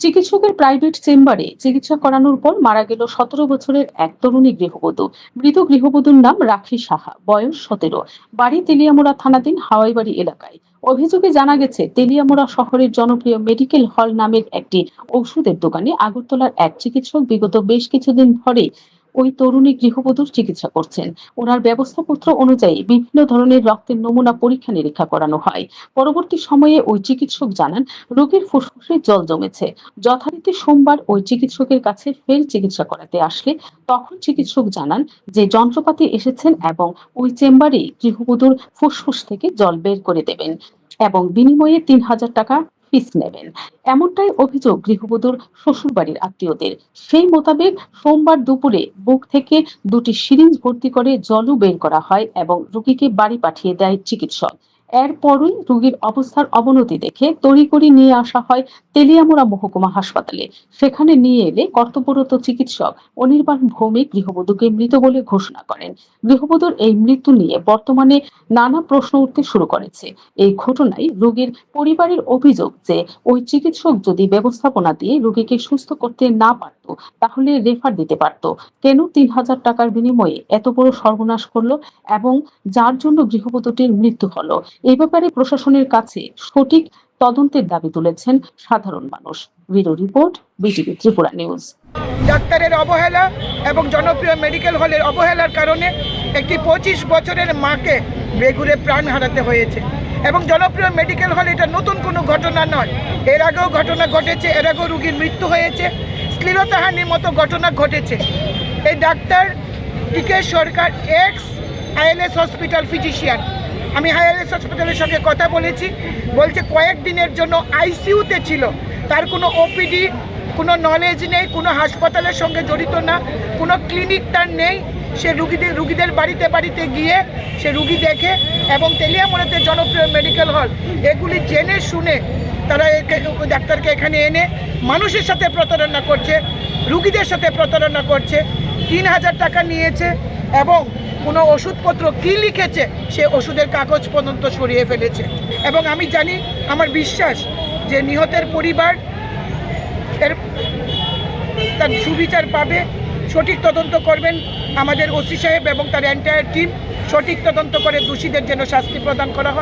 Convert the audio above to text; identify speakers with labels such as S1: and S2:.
S1: চিকিৎসকের প্রাইভেট চেম্বারে চিকিৎসা করানোর পর মারা গেল ১৭ বছরের এক তরুণী গৃহবধূ। মৃত গৃহবধূর নাম রাখি সাহা, বয়স ১৭, বাড়ি তেলিয়ামুড়া থানাধীন হাওয়াইবাড়ি এলাকায়। অভিযোগে জানা গেছে, তেলিয়ামুড়া শহরের জনপ্রিয় মেডিকেল হল নামের একটি ওষুধের দোকানে আগরতলার এক চিকিৎসক বিগত বেশ কিছুদিন ধরে ওই তরুণী গৃহবধূর চিকিৎসা করছেন। ওনার ব্যবস্থাপত্র অনুযায়ী বিভিন্ন ধরনের রক্তের নমুনা পরীক্ষা নিরীক্ষা করানো হয়। পরবর্তী সময়ে ওই চিকিৎসক জানান, রোগীর ফুসফুসে জল জমেছে। যথারীতি সোমবার ওই চিকিৎসকের কাছে ফের চিকিৎসা করাতে আসলে তখন চিকিৎসক জানান যে যন্ত্রপাতি এসেছেন এবং ওই চেম্বারেই গৃহবধূর ফুসফুস থেকে জল বের করে দেবেন এবং বিনিময়ে ৩,০০০ টাকা ফিস নেবেন। এমনটাই অভিযোগ গৃহবধূর শ্বশুরবাড়ির আত্মীয়দের। সেই মোতাবেক সোমবার দুপুরে বুক থেকে দুটি সিরিঞ্জ ভর্তি করে জলও বের করা হয় এবং রোগীকে বাড়ি পাঠিয়ে দেয় চিকিৎসক। এরপরই রোগীর অবস্থার অবনতি দেখে তড়িঘড়ি নিয়ে আসা হয় তেলিয়ামুড়া মহকুমা হাসপাতালে। সেখানে নিয়ে এলে কর্তব্যরত চিকিৎসক অনির্বাণ ভৌমিক গৃহবধূকে মৃত বলে ঘোষণা করেন। গৃহবধূর এই মৃত্যু নিয়ে বর্তমানে নানা প্রশ্ন উঠতে শুরু করেছে। এই ঘটনায় রোগীর পরিবারের অভিযোগ যে ওই চিকিৎসক যদি ব্যবস্থাপনা দিয়ে রোগীকে সুস্থ করতে না পারত, তাহলে রেফার দিতে পারত। কেন ৩,০০০ টাকার বিনিময়ে এত বড় সর্বনাশ করলো এবং যার জন্য গৃহবধূটির মৃত্যু হলো। এই ব্যাপারে প্রশাসনের কাছে সঠিক তদন্তের দাবি তুলেছেন সাধারণ মানুষ। Bureau report, BTV Tripura news.
S2: ডাক্তারের অবহেলা এবং জনপ্রিয় মেডিকেল হলের অবহেলার কারণে একটি ২৫ বছরের মাকে বেঘুরে প্রাণ হারাতে হয়েছে। এবং জনপ্রিয় মেডিকেল হল এটা নতুন কোনো ঘটনা নয়, এর আগেও ঘটনা ঘটেছে, এর আগেও রোগীর মৃত্যু হয়েছে, শ্লীলতাহানির মতো ঘটনা ঘটেছে। এই ডাক্তার টিকে সরকার এক্স আইএলএস হসপিটাল ফিজিশিয়ান। আমি আইএলএস হসপিটালের সঙ্গে কথা বলেছি, বলছে কয়েকদিনের জন্য আইসিইউতে ছিল, তার কোনো ওপিডি, কোনো নলেজ নেই, কোনো হাসপাতালের সঙ্গে জড়িত না, কোনো ক্লিনিক তার নেই। সে রুগীদের বাড়িতে বাড়িতে গিয়ে সে রুগী দেখে এবং তেলিয়ামুড়াতে জনপ্রিয় মেডিকেল হল এগুলি জেনে শুনে তারা ডাক্তারকে এখানে এনে মানুষের সাথে প্রতারণা করছে, রুগীদের সাথে প্রতারণা করছে। ৩,০০০ টাকা নিয়েছে এবং কোনো ওষুধপত্র কী লিখেছে সে ওষুধের কাগজ পর্যন্ত সরিয়ে ফেলেছে। এবং আমি জানি, আমার বিশ্বাস যে নিহতের পরিবার তার সুবিচার পাবে। সঠিক তদন্ত করবেন আমাদের ওসি সাহেব এবং তার এন্টায়ার টিম, সঠিক তদন্ত করে দোষীদের যেন শাস্তি প্রদান করা হয়।